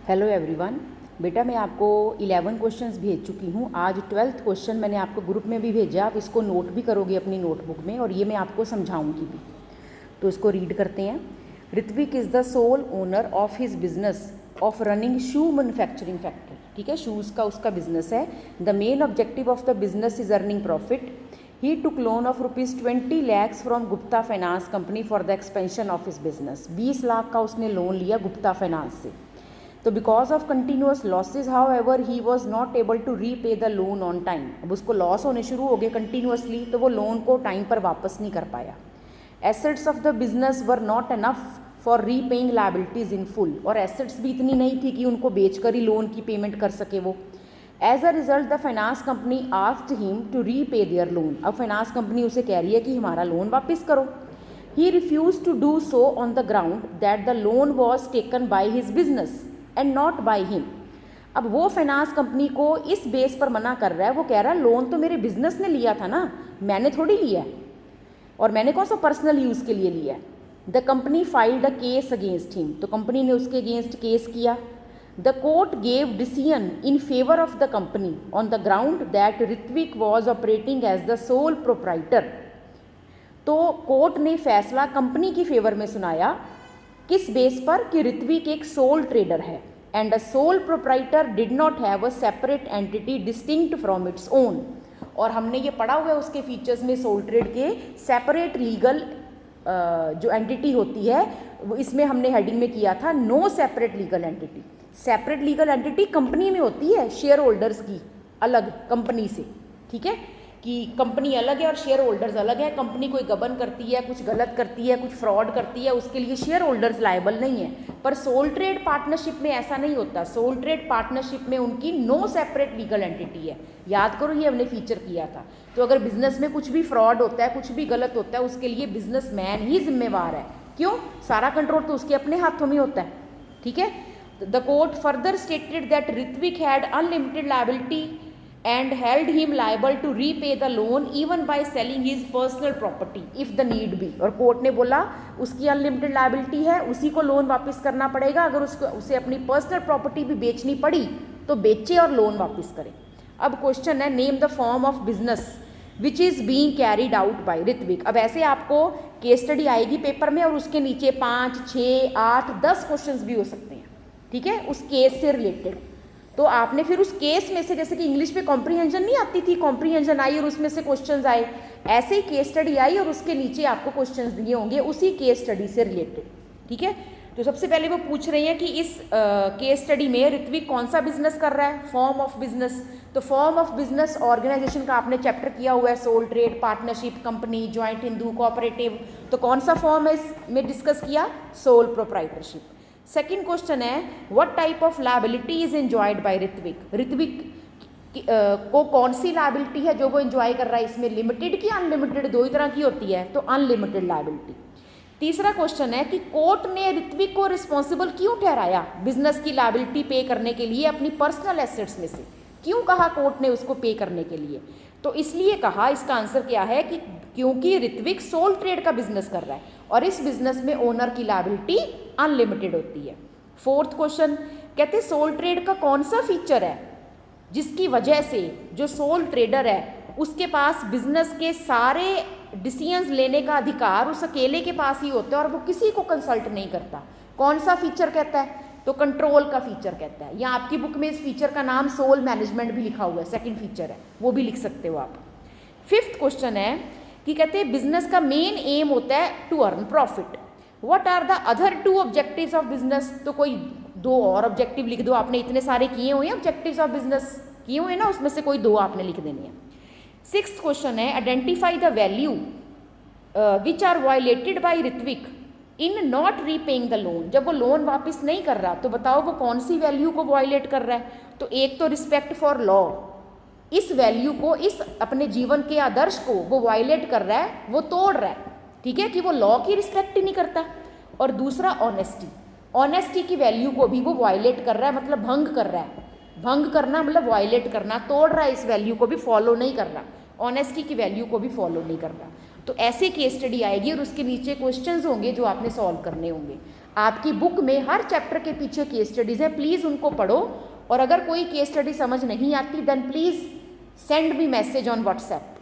Hello everyone. बेटा मैं आपको 11 क्वेश्चंस भेज चुकी हूँ। आज 12th क्वेश्चन मैंने आपको ग्रुप में भी भेजा, आप इसको नोट भी करोगे अपनी नोटबुक में और ये मैं आपको समझाऊंगी भी। तो इसको रीड करते हैं। Ritwik is the sole owner of his business of running shoe manufacturing factory. ठीक है, शूज़ का उसका बिजनेस है। The main objective of the business is earning profit. He took loan of ₹20 lakhs from Gupta finance company for the expansion of his business. 20 lakh का उसने loan लिया Gupta finance से। तो because of continuous losses however he was not able to repay the loan on time. अब उसको loss होने शुरू हो गए कंटिन्यूसली, तो वो लोन को टाइम पर वापस नहीं कर पाया। Assets of the business were not enough for repaying liabilities in full, और एसेट्स भी इतनी नहीं थी कि उनको बेचकर ही लोन की पेमेंट कर सके वो। As a result the finance company asked him to repay their loan. अब फाइनेंस कंपनी उसे कह रही है कि हमारा लोन वापस करो। He refused to do so on the ground that the loan was taken by his business and not by him. अब वो फाइनेंस कंपनी को इस बेस पर मना कर रहा है, वो कह रहा है लोन तो मेरे बिजनेस ने लिया था ना, मैंने थोड़ी लिया है, और मैंने कौन सा पर्सनल यूज़ के लिए लिया है। The company filed a case against him. तो कंपनी ने उसके अगेंस्ट केस किया। The court gave decision in favour of the company on the ground that Ritwik was operating as the sole proprietor. तो court ने फैसला कंपनी की favour में सुनाया। किस बेस पर? कि ऋत्विक एक सोल ट्रेडर है and a sole proprietor did not have a separate entity distinct from its own. और हमने ये पढ़ा हुआ है उसके फीचर्स में, सोल ट्रेड के सेपरेट लीगल जो एंटिटी होती है वो इसमें हमने हेडिंग में किया था, no separate legal entity. Separate legal entity company में होती है, शेयर होल्डर्स की अलग कंपनी से। ठीक है, कि कंपनी अलग है और शेयर होल्डर्स अलग है। कंपनी कोई गबन करती है, कुछ गलत करती है, कुछ फ्रॉड करती है, उसके लिए शेयर होल्डर्स लायबल नहीं है। पर सोल ट्रेड पार्टनरशिप में ऐसा नहीं होता। सोल ट्रेड पार्टनरशिप में उनकी नो सेपरेट लीगल एंटिटी है। याद करो, ये हमने फीचर किया था। तो अगर बिजनेस में कुछ भी फ्रॉड होता है, कुछ भी गलत होता है, उसके लिए बिजनेसमैन ही जिम्मेवार है। क्यों? सारा कंट्रोल तो उसके अपने हाथों में होता है। ठीक है। The court further stated that Ritwik had unlimited liability and held him liable to repay the loan even by selling his personal property if the need be। और कोर्ट ने बोला उसकी अनलिमिटेड लायबिलिटी है, उसी को लोन वापस करना पड़ेगा। अगर उसे अपनी पर्सनल प्रॉपर्टी भी बेचनी पड़ी तो बेचे और लोन वापस करे। अब क्वेश्चन है, name the form of business which is being carried out by Ritwik. अब ऐसे आपको केस स्टडी आएगी पेपर में और उसके नीचे 5, 6, 8, 10 क्वेश्चन भी हो सकते हैं। ठीक है, उस केस से रिलेटेड। तो आपने फिर उस केस में से, जैसे कि इंग्लिश में कॉम्प्रीहेंशन नहीं आती थी, कॉम्प्रीहेंशन आई और उसमें से क्वेश्चंस आए, ऐसे ही केस स्टडी आई और उसके नीचे आपको क्वेश्चंस दिए होंगे उसी केस स्टडी से रिलेटेड। ठीक है, तो सबसे पहले वो पूछ रही हैं कि इस केस स्टडी में ऋत्विक कौन सा बिजनेस कर रहा है, फॉर्म ऑफ बिजनेस। तो फॉर्म ऑफ बिजनेस ऑर्गेनाइजेशन का आपने चैप्टर किया हुआ है, sole trade, partnership, company, joint Hindu, cooperative. तो कौन सा फॉर्म है इसमें डिस्कस किया? Sole proprietorship. सेकेंड क्वेश्चन है, what type of liability is enjoyed by Ritwik. Ritwik को कौन सी लायबिलिटी है जो वो एंजॉय कर रहा है? इसमें लिमिटेड की अनलिमिटेड, दो ही तरह की होती है, तो अनलिमिटेड लायबिलिटी। तीसरा क्वेश्चन है कि कोर्ट ने ऋत्विक को रिस्पॉन्सिबल क्यों ठहराया बिजनेस की लायबिलिटी पे करने के लिए अपनी पर्सनल एसेट्स में से? क्यों कहा कोर्ट ने उसको पे करने के लिए? तो इसलिए कहा, इसका आंसर क्या है कि क्योंकि ऋत्विक सोल ट्रेड का बिजनेस कर रहा है और इस बिजनेस में ओनर की लायबिलिटी अनलिमिटेड होती है। फोर्थ क्वेश्चन कहते सोल ट्रेड का कौन सा फीचर है जिसकी वजह से जो सोल ट्रेडर है उसके पास बिजनेस के सारे डिसीजंस लेने का अधिकार उस अकेले के पास ही होता है और वो किसी को कंसल्ट नहीं करता? कौन सा फीचर कहता है? तो कंट्रोल का फीचर कहता है। या आपकी बुक में इस फीचर का नाम सोल मैनेजमेंट भी लिखा हुआ है, सेकंड फीचर है, वो भी लिख सकते हो आप। फिफ्थ क्वेश्चन है कि कहते हैं बिजनेस का मेन एम होता है to earn profit. What are the other 2 objectives of business? तो कोई 2 और ऑब्जेक्टिव लिख दो। आपने इतने सारे किए हुए हैं ऑब्जेक्टिव्स ऑफ बिजनेस, किए हुए ना, उसमें से कोई 2 आपने लिख देनी है। सिक्स्थ क्वेश्चन है, identify the value which are violated by Ritwik in not repaying the loan. जब वो लोन वापस नहीं कर रहा तो बताओ वो कौन सी वैल्यू को वायलेट कर रहा है? तो एक तो रिस्पेक्ट फॉर लॉ, इस वैल्यू को, इस अपने जीवन के आदर्श को वो वायलेट कर रहा है, वो तोड़ रहा है। ठीक है, कि वो लॉ की रिस्पेक्ट ही नहीं करता। और दूसरा ऑनेस्टी, ऑनेस्टी की वैल्यू को भी वो वायलेट कर रहा है, मतलब भंग कर रहा है। भंग करना मतलब वायलेट करना, तोड़ रहा है, इस वैल्यू को भी फॉलो नहीं कर रहा, ऑनेस्टी की वैल्यू को भी फॉलो नहीं कर रहा। तो ऐसे केस स्टडी आएगी और उसके नीचे क्वेश्चंस होंगे जो आपने सॉल्व करने होंगे। आपकी बुक में हर चैप्टर के पीछे केस स्टडीज़ है, प्लीज़ उनको पढ़ो। और अगर कोई केस स्टडी समझ नहीं आती then please send me message on WhatsApp.